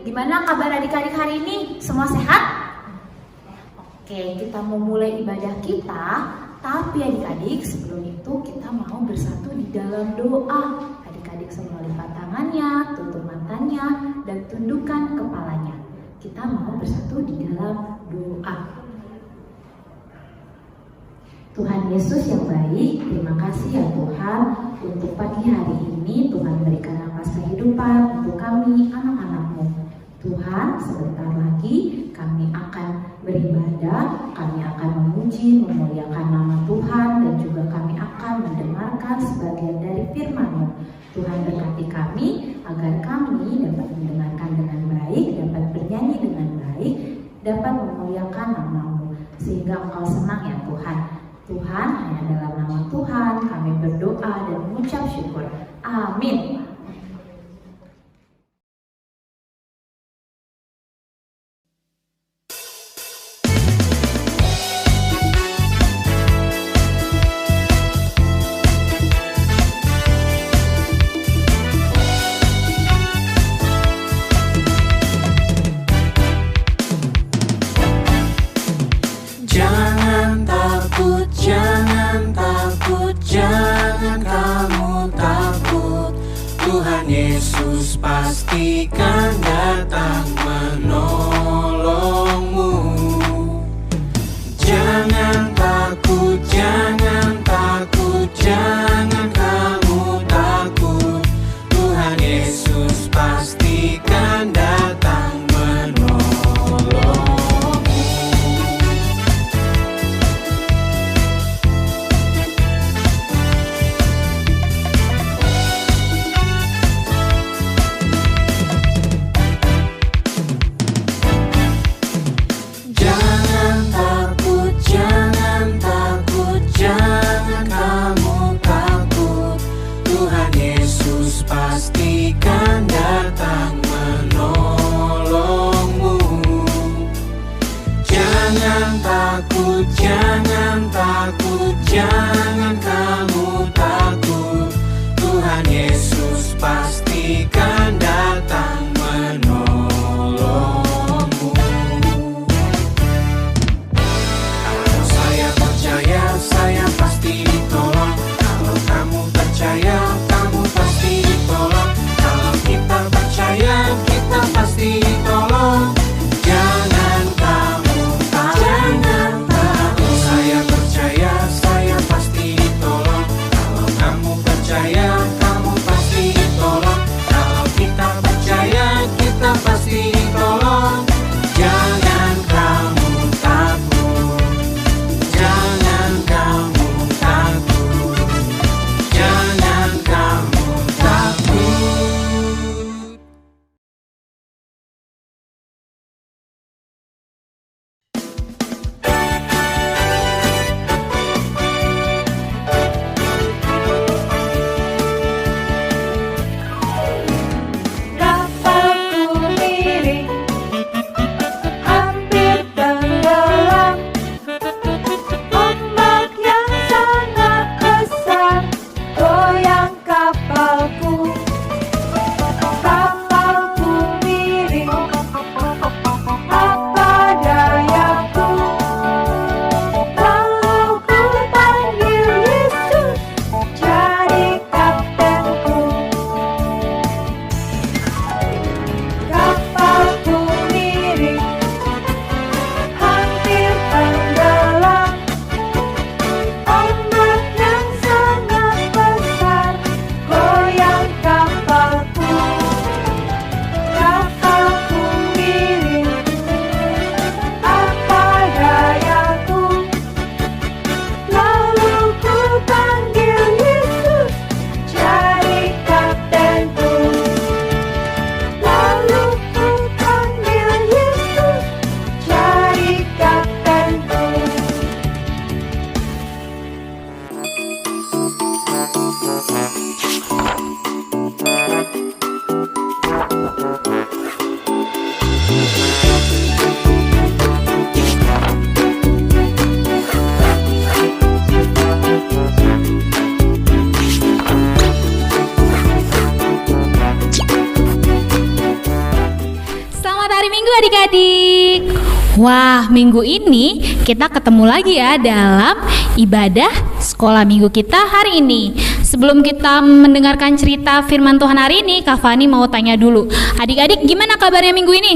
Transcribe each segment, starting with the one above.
Gimana kabar adik-adik hari ini? Semua sehat? Oke, kita mau mulai ibadah kita. Tapi adik-adik, sebelum itu kita mau bersatu di dalam doa. Adik-adik semua lipat tangannya, tutup matanya, dan tundukkan kepalanya. Kita mau bersatu di dalam doa. Tuhan Yesus yang baik, terima kasih ya Tuhan untuk pagi hari ini Tuhan berikan nafas kehidupan untuk kami anak-anak-Mu. Tuhan, sebentar lagi kami akan beribadah, kami akan memuji, memuliakan nama Tuhan, dan juga kami akan mendengarkan sebagian dari firman-Mu. Tuhan berkati kami agar kami dapat mendengarkan dengan baik, dapat bernyanyi dengan baik, dapat memuliakan nama-Mu, sehingga Engkau senang ya Tuhan. Tuhan, hanya dalam nama Tuhan kami berdoa dan mengucap syukur. Amin. Yesus pastikan datang menolongmu. Jangan takut, jangan takut, jangan kamu takut. Tuhan Yesus pastikan datang menolongmu. Pastikan datang menolongmu. Jangan takut, jangan takut, jangan kamu takut. Tuhan Yesus pastikan datang menolongmu. Kalau saya percaya, saya pasti ditolong. Kalau kamu percaya, kamu pasti ditolong. Kalau kita percaya, kita pasti ditolong. Jangan kamu takut, jangan takut. Saya percaya, saya pasti ditolong. Kalau kamu percaya, kamu pasti ditolong. Kalau kita percaya, kita pasti ditolong. Jangan kamu takut, jangan kamu takut, jangan kamu takut. adik-adik. Wah, minggu ini kita ketemu lagi ya dalam ibadah sekolah minggu kita hari ini. Sebelum kita mendengarkan cerita firman Tuhan hari ini, Kak Fani mau tanya dulu. Adik-adik, gimana kabarnya minggu ini?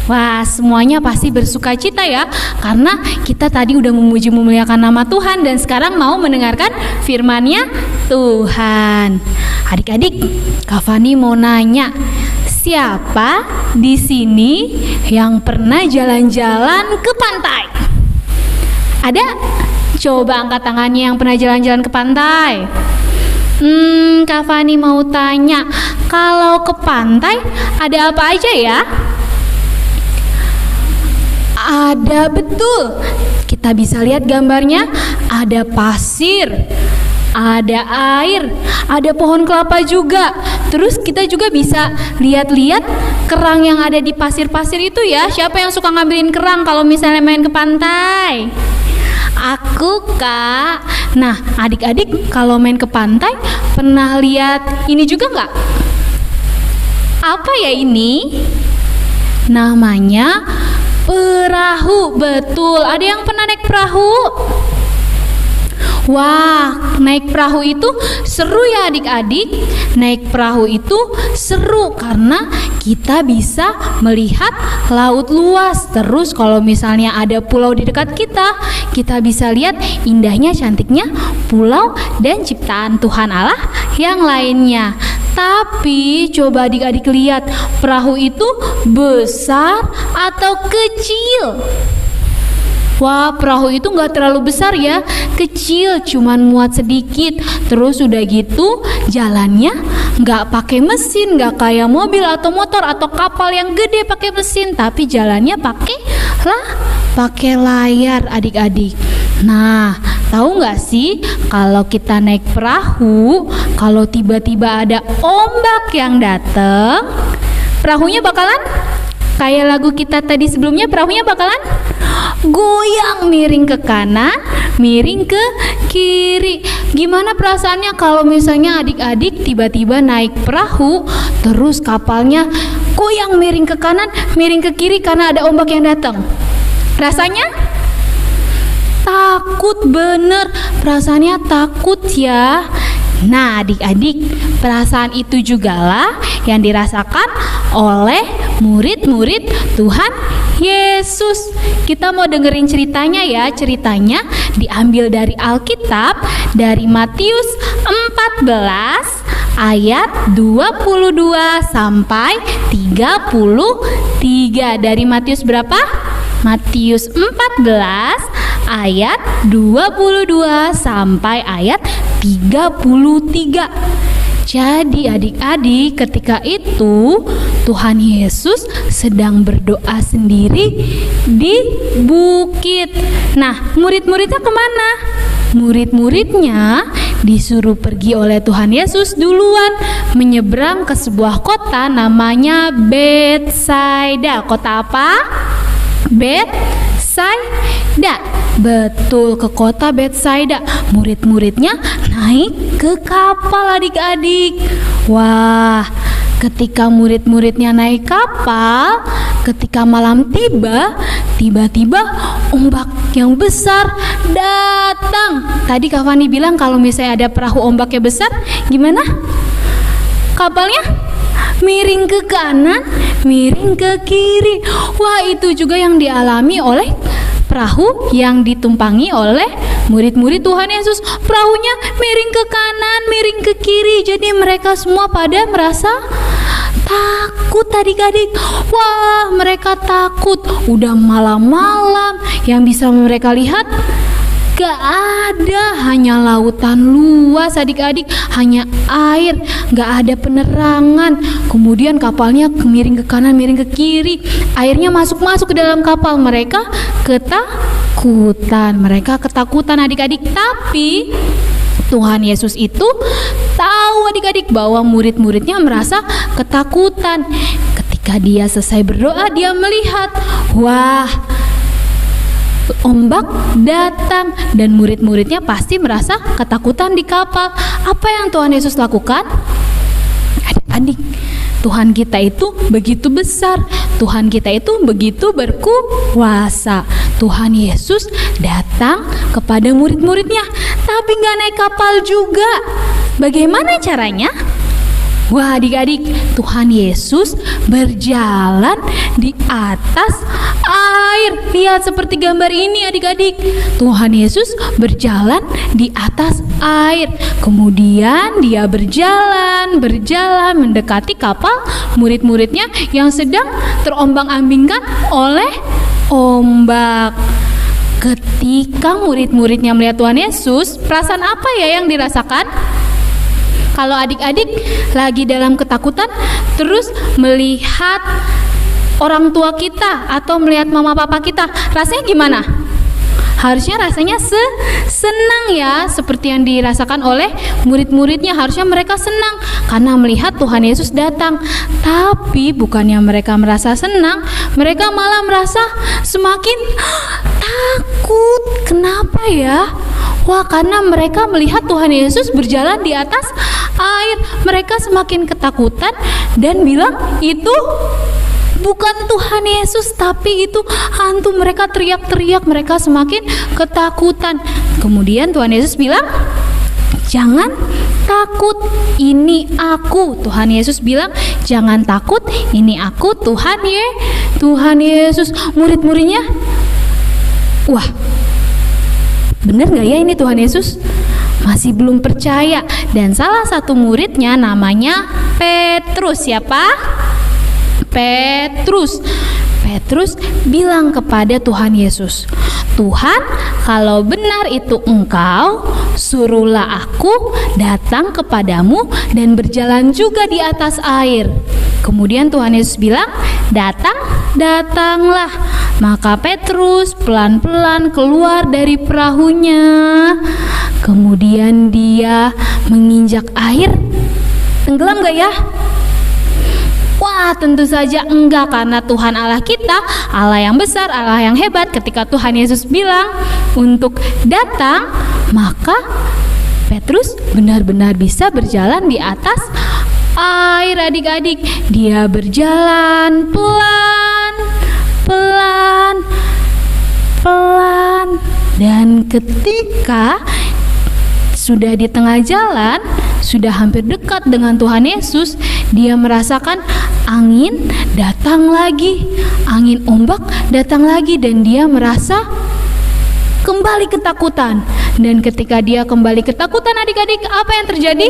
Wah, semuanya pasti bersuka cita ya, karena kita tadi udah memuji memuliakan nama Tuhan dan sekarang mau mendengarkan firman-Nya Tuhan. Adik-adik, Kak Fani mau nanya, siapa di sini yang pernah jalan-jalan ke pantai? Ada? Coba angkat tangannya yang pernah jalan-jalan ke pantai. Kak Fani mau tanya, kalau ke pantai ada apa aja ya? Ada, betul. Kita bisa lihat gambarnya, ada pasir, ada air, ada pohon kelapa juga. Terus kita juga bisa lihat-lihat kerang yang ada di pasir-pasir itu ya. Siapa yang suka ngambilin kerang kalau misalnya main ke pantai? Aku, Kak. Nah, adik-adik kalau main ke pantai pernah lihat ini juga nggak? Apa ya ini? Namanya perahu. Betul, ada yang pernah naik perahu? Wah, naik perahu itu seru ya adik-adik. Naik perahu itu seru karena kita bisa melihat laut luas. Terus kalau misalnya ada pulau di dekat kita, kita bisa lihat indahnya, cantiknya pulau dan ciptaan Tuhan Allah yang lainnya. Tapi coba adik-adik lihat, perahu itu besar atau kecil? Wah, perahu itu nggak terlalu besar ya, kecil, cuman muat sedikit. Terus udah gitu jalannya nggak pakai mesin, nggak kayak mobil atau motor atau kapal yang gede pakai mesin, tapi jalannya pakai layar adik-adik. Nah, tahu nggak sih kalau kita naik perahu, kalau tiba-tiba ada ombak yang datang, perahunya bakalan kayak lagu kita tadi sebelumnya, perahunya bakalan goyang, miring ke kanan, miring ke kiri. Gimana perasaannya kalau misalnya adik-adik tiba-tiba naik perahu, terus kapalnya goyang miring ke kanan, miring ke kiri karena ada ombak yang datang? Rasanya takut, bener, perasaannya takut ya. Nah adik-adik, perasaan itu jugalah yang dirasakan oleh murid-murid Tuhan Yesus. Kita mau dengerin ceritanya ya. Ceritanya diambil dari Alkitab, dari Matius 14 ayat 22 sampai 33. Dari Matius berapa? Matius 14 ayat 22 sampai ayat 33. Jadi adik-adik, ketika itu Tuhan Yesus sedang berdoa sendiri di bukit. Nah, murid-muridnya kemana? Murid-muridnya disuruh pergi oleh Tuhan Yesus duluan menyeberang ke sebuah kota namanya Betsaida. Kota apa? Betsaida. Betul, ke kota Betsaida. Murid-muridnya naik ke kapal adik-adik. Wah, ketika murid-muridnya naik kapal, ketika malam tiba, tiba-tiba ombak yang besar datang. Tadi Kak Fani bilang kalau misalnya ada perahu ombaknya besar, gimana? Kapalnya miring ke kanan, miring ke kiri. Wah, itu juga yang dialami oleh perahu yang ditumpangi oleh murid-murid Tuhan Yesus. Perahunya miring ke kanan, miring ke kiri. Jadi mereka semua pada merasa takut adik-adik. Wah, mereka takut. Udah malam-malam, yang bisa mereka lihat gak ada, hanya lautan luas adik-adik, hanya air, gak ada penerangan. Kemudian kapalnya miring ke kanan, miring ke kiri, airnya masuk-masuk ke dalam kapal. Mereka ketakutan adik-adik. Tapi Tuhan Yesus itu tahu adik-adik bahwa murid-muridnya merasa ketakutan. Ketika dia selesai berdoa, dia melihat, wah, ombak datang dan murid-muridnya pasti merasa ketakutan di kapal. Apa yang Tuhan Yesus lakukan? Adik-adik, Tuhan kita itu begitu besar, Tuhan kita itu begitu berkuasa. Tuhan Yesus datang kepada murid-muridnya, tapi gak naik kapal juga. Bagaimana caranya? Wah, adik-adik, Tuhan Yesus berjalan di atas air. Lihat seperti gambar ini, adik-adik. Tuhan Yesus berjalan di atas air. Kemudian dia berjalan mendekati kapal murid-muridnya yang sedang terombang-ambingkan oleh ombak. Ketika murid-muridnya melihat Tuhan Yesus, perasaan apa ya yang dirasakan? Kalau adik-adik lagi dalam ketakutan terus melihat orang tua kita atau melihat mama papa kita, rasanya gimana? Harusnya rasanya senang ya, seperti yang dirasakan oleh murid-muridnya. Harusnya mereka senang karena melihat Tuhan Yesus datang. Tapi bukannya mereka merasa senang, mereka malah merasa semakin takut. Kenapa ya? Wah, karena mereka melihat Tuhan Yesus berjalan di atas air. Mereka semakin ketakutan dan bilang itu bukan Tuhan Yesus, tapi itu hantu. Mereka teriak-teriak, mereka semakin ketakutan. Kemudian Tuhan Yesus bilang, jangan takut, ini aku. Tuhan Yesus bilang, jangan takut, ini aku, Tuhan Yesus. Murid-muridnya, wah, benar gak ya ini Tuhan Yesus? Masih belum percaya. Dan salah satu muridnya namanya Petrus. Siapa? Petrus bilang kepada Tuhan Yesus, Tuhan, kalau benar itu Engkau, suruhlah aku datang kepadamu dan berjalan juga di atas air. Kemudian Tuhan Yesus bilang, datanglah. Maka Petrus pelan-pelan keluar dari perahunya. Kemudian dia menginjak air. Tenggelam gak ya? Wah, tentu saja enggak, karena Tuhan Allah kita, Allah yang besar, Allah yang hebat. Ketika Tuhan Yesus bilang untuk datang, maka Petrus benar-benar bisa berjalan di atas air, adik-adik. Dia berjalan pelan, dan ketika sudah di tengah jalan, sudah hampir dekat dengan Tuhan Yesus, dia merasakan angin datang lagi, angin ombak datang lagi, dan dia merasa kembali ketakutan. Dan ketika dia kembali ketakutan, adik-adik, apa yang terjadi?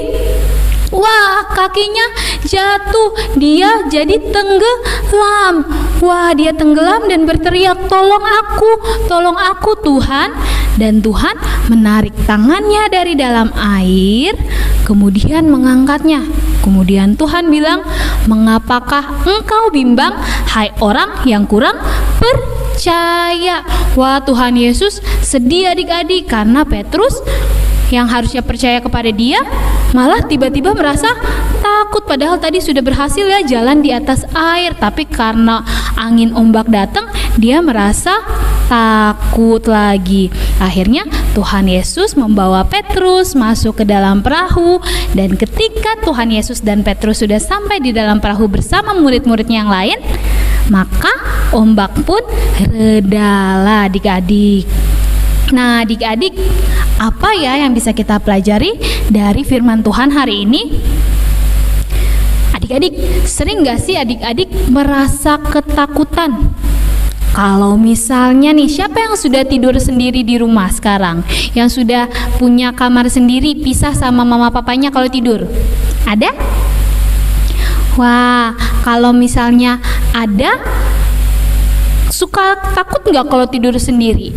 Wah, kakinya jatuh, dia jadi tenggelam. Wah, dia tenggelam dan berteriak, tolong aku Tuhan. Dan Tuhan menarik tangannya dari dalam air, kemudian mengangkatnya. Kemudian Tuhan bilang, mengapakah engkau bimbang, hai orang yang kurang percaya? Wah, Tuhan Yesus sedih, adik-adik, karena Petrus yang harusnya percaya kepada dia malah tiba-tiba merasa takut, padahal tadi sudah berhasil ya jalan di atas air. Tapi karena angin ombak datang, dia merasa takut lagi. Akhirnya Tuhan Yesus membawa Petrus masuk ke dalam perahu, dan ketika Tuhan Yesus dan Petrus sudah sampai di dalam perahu bersama murid-muridnya yang lain, maka ombak pun redalah, adik-adik. Nah, adik-adik, apa ya yang bisa kita pelajari dari firman Tuhan hari ini? Adik-adik, sering gak sih adik-adik merasa ketakutan? Kalau misalnya nih, siapa yang sudah tidur sendiri di rumah sekarang? Yang sudah punya kamar sendiri, pisah sama mama papanya kalau tidur? Ada? Wah, kalau misalnya ada, suka takut gak kalau tidur sendiri?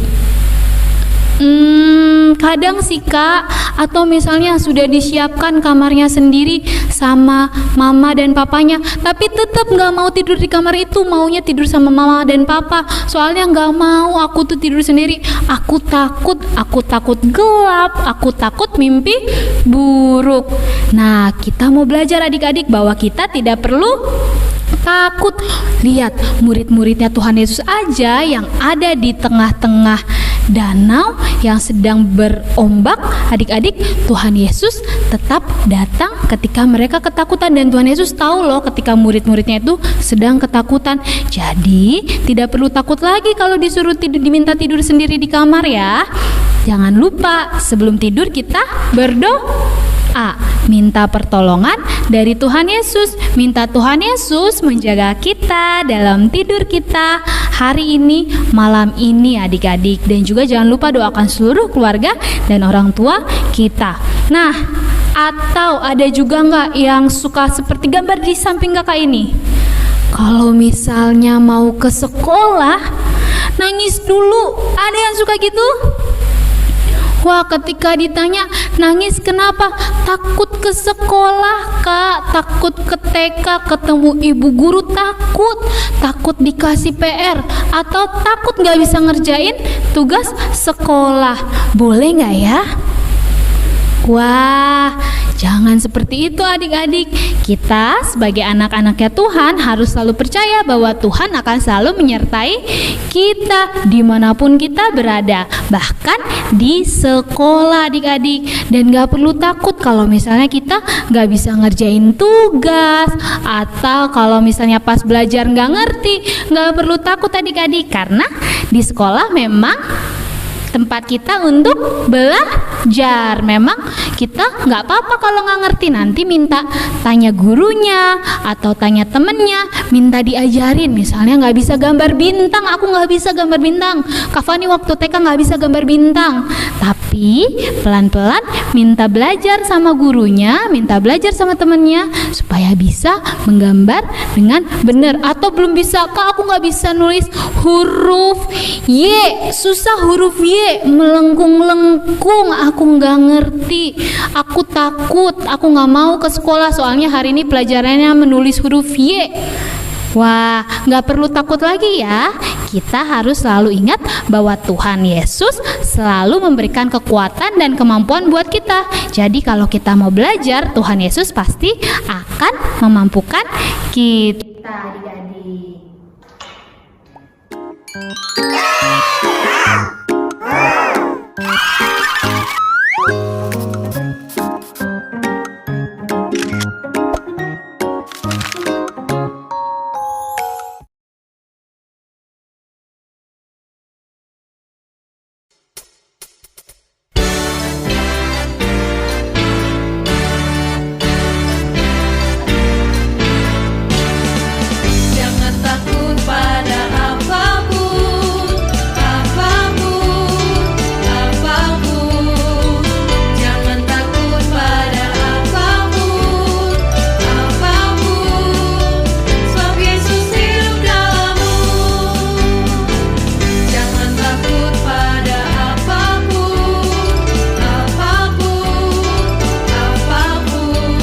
Kadang sih Kak, atau misalnya sudah disiapkan kamarnya sendiri sama mama dan papanya, tapi tetap gak mau tidur di kamar itu, maunya tidur sama mama dan papa. Soalnya gak mau aku tuh tidur sendiri, aku takut gelap, aku takut mimpi buruk. Nah, kita mau belajar adik-adik bahwa kita tidak perlu takut. Lihat, murid-muridnya Tuhan Yesus aja yang ada di tengah-tengah danau yang sedang berombak, adik-adik, Tuhan Yesus tetap datang ketika mereka ketakutan. Dan Tuhan Yesus tahu loh ketika murid-muridnya itu sedang ketakutan. Jadi tidak perlu takut lagi kalau disuruh tidur, diminta tidur sendiri di kamar ya. Jangan lupa sebelum tidur kita berdoa, minta pertolongan dari Tuhan Yesus, minta Tuhan Yesus menjaga kita dalam tidur kita hari ini, malam ini adik-adik. Dan juga jangan lupa doakan seluruh keluarga dan orang tua kita. Nah, atau ada juga nggak yang suka seperti gambar di samping kakak ini? Kalau misalnya mau ke sekolah, nangis dulu. Ada yang suka gitu? Wah, ketika ditanya nangis kenapa? Takut ke sekolah, Kak. Takut ke TK ketemu ibu guru, takut dikasih PR, atau takut gak bisa ngerjain tugas sekolah. Boleh gak ya? Wah, jangan seperti itu adik-adik. Kita sebagai anak-anaknya Tuhan harus selalu percaya bahwa Tuhan akan selalu menyertai kita dimanapun kita berada, bahkan di sekolah adik-adik. Dan gak perlu takut kalau misalnya kita gak bisa ngerjain tugas, atau kalau misalnya pas belajar gak ngerti. Gak perlu takut adik-adik, karena di sekolah memang tempat kita untuk belajar. Memang kita nggak apa-apa kalau nggak ngerti, nanti minta tanya gurunya atau tanya temennya, minta diajarin. Misalnya nggak bisa gambar bintang, aku nggak bisa gambar bintang, Kak Fani waktu TK nggak bisa gambar bintang, tapi pelan-pelan minta belajar sama gurunya, minta belajar sama temennya supaya bisa menggambar dengan benar. Atau belum bisa, Kak aku nggak bisa nulis huruf Y, susah huruf Y, melengkung-lengkung, aku nggak ngerti, aku takut, aku nggak mau ke sekolah soalnya hari ini pelajarannya menulis huruf Y. Wah, nggak perlu takut lagi ya. Kita harus selalu ingat bahwa Tuhan Yesus selalu memberikan kekuatan dan kemampuan buat kita. Jadi kalau kita mau belajar, Tuhan Yesus pasti akan memampukan kita adik-adik. Jangan takut pada apapun, apapun, apapun. Jangan takut pada apapun, apapun. Sebab Yesus hidup dalammu. Jangan takut pada apapun, apapun, apapun.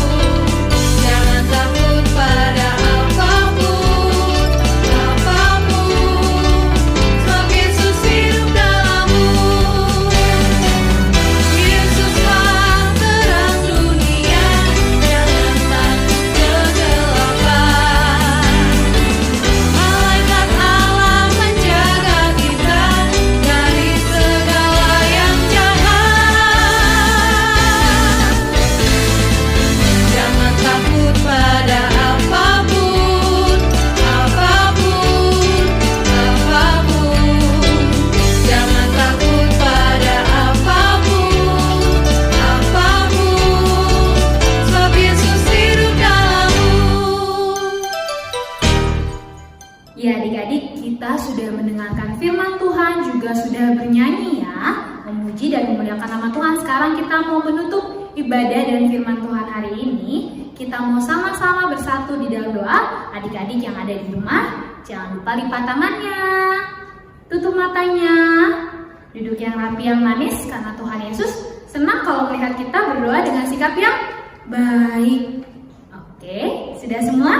Jangan takut pada apapun, apapun. Sebab Yesus hidup dalammu. Yesuslah terang dunia, jangan takut kegelapan. Malaikat Allah menjaga kita dari segala yang jahat. Jangan takut pada apapun, apapun, apapun. Jangan takut pada apapun, apapun. Sebab Yesus hidup dalammu. Ya adik-adik, kita sudah mendengarkan firman Tuhan, juga sudah bernyanyi ya, memuji dan memuliakan nama Tuhan. Sekarang kita mau menutup ibadah dan firman Tuhan hari ini. Kita mau sama-sama bersatu di dalam doa. Adik-adik yang ada di rumah, jangan lupa lipat tangannya, tutup matanya, duduk yang rapi yang manis, karena Tuhan Yesus senang kalau melihat kita berdoa dengan sikap yang baik. Oke, sudah semua?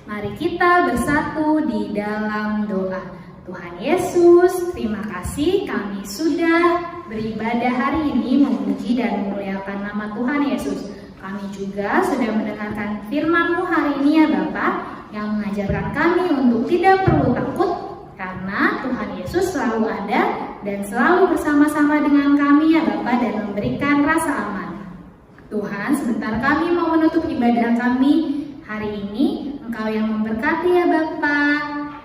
Mari kita bersatu di dalam doa. Tuhan Yesus, terima kasih kami sudah beribadah hari ini memuji dan memuliakan nama Tuhan Yesus. Kami juga sudah mendengarkan firman-Mu hari ini ya Bapak, yang mengajarkan kami untuk tidak perlu takut karena Tuhan Yesus selalu ada dan selalu bersama-sama dengan kami ya Bapa dan memberikan rasa aman. Tuhan, sebentar kami mau menutup ibadah kami hari ini. Engkau yang memberkati ya Bapa.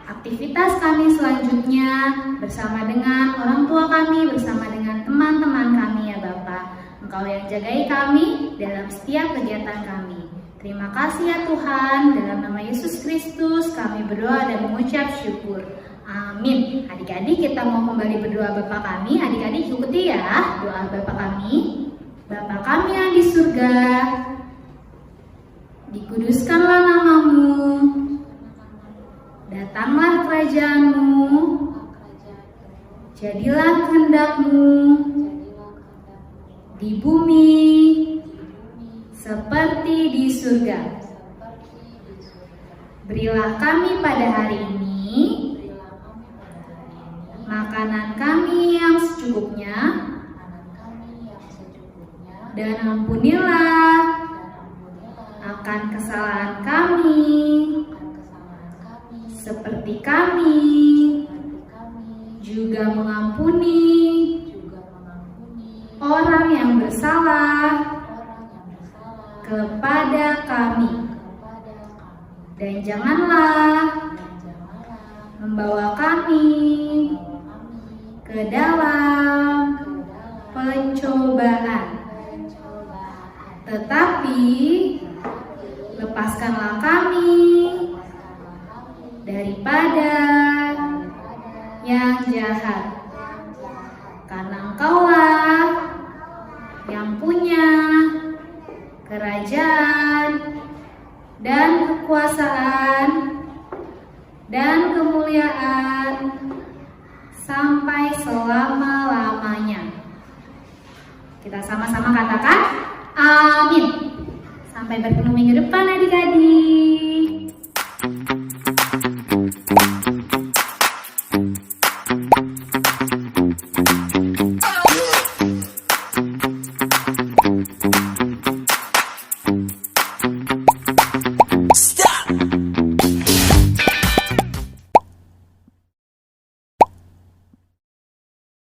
Aktivitas kami selanjutnya bersama dengan orang tua kami, bersama dengan teman-teman kami ya Bapa. Engkau yang jagai kami dalam setiap kegiatan kami. Terima kasih ya Tuhan, dalam nama Yesus Kristus kami berdoa dan mengucap syukur. Amin. Adik-adik kita mau kembali berdoa Bapa kami. Adik-adik ikuti ya doa Bapa kami. Bapa kami yang di surga, dikuduskanlah namamu, datanglah kerajaanmu, jadilah kehendakmu di bumi seperti di surga. Berilah kami pada hari ini makanan kami yang secukupnya, dan ampunilah akan kesalahan kami seperti kami juga mengampuni orang yang bersalah kepada kami, dan janganlah membawa kami ke dalam pencobaan, tetapi lepaskanlah kami daripada yang jahat, karena Engkaulah yang punya kerajaan dan kekuasaan dan kemuliaan sampai selama-lamanya. Kita sama-sama katakan amin. Sampai bertemu minggu depan adik-adik.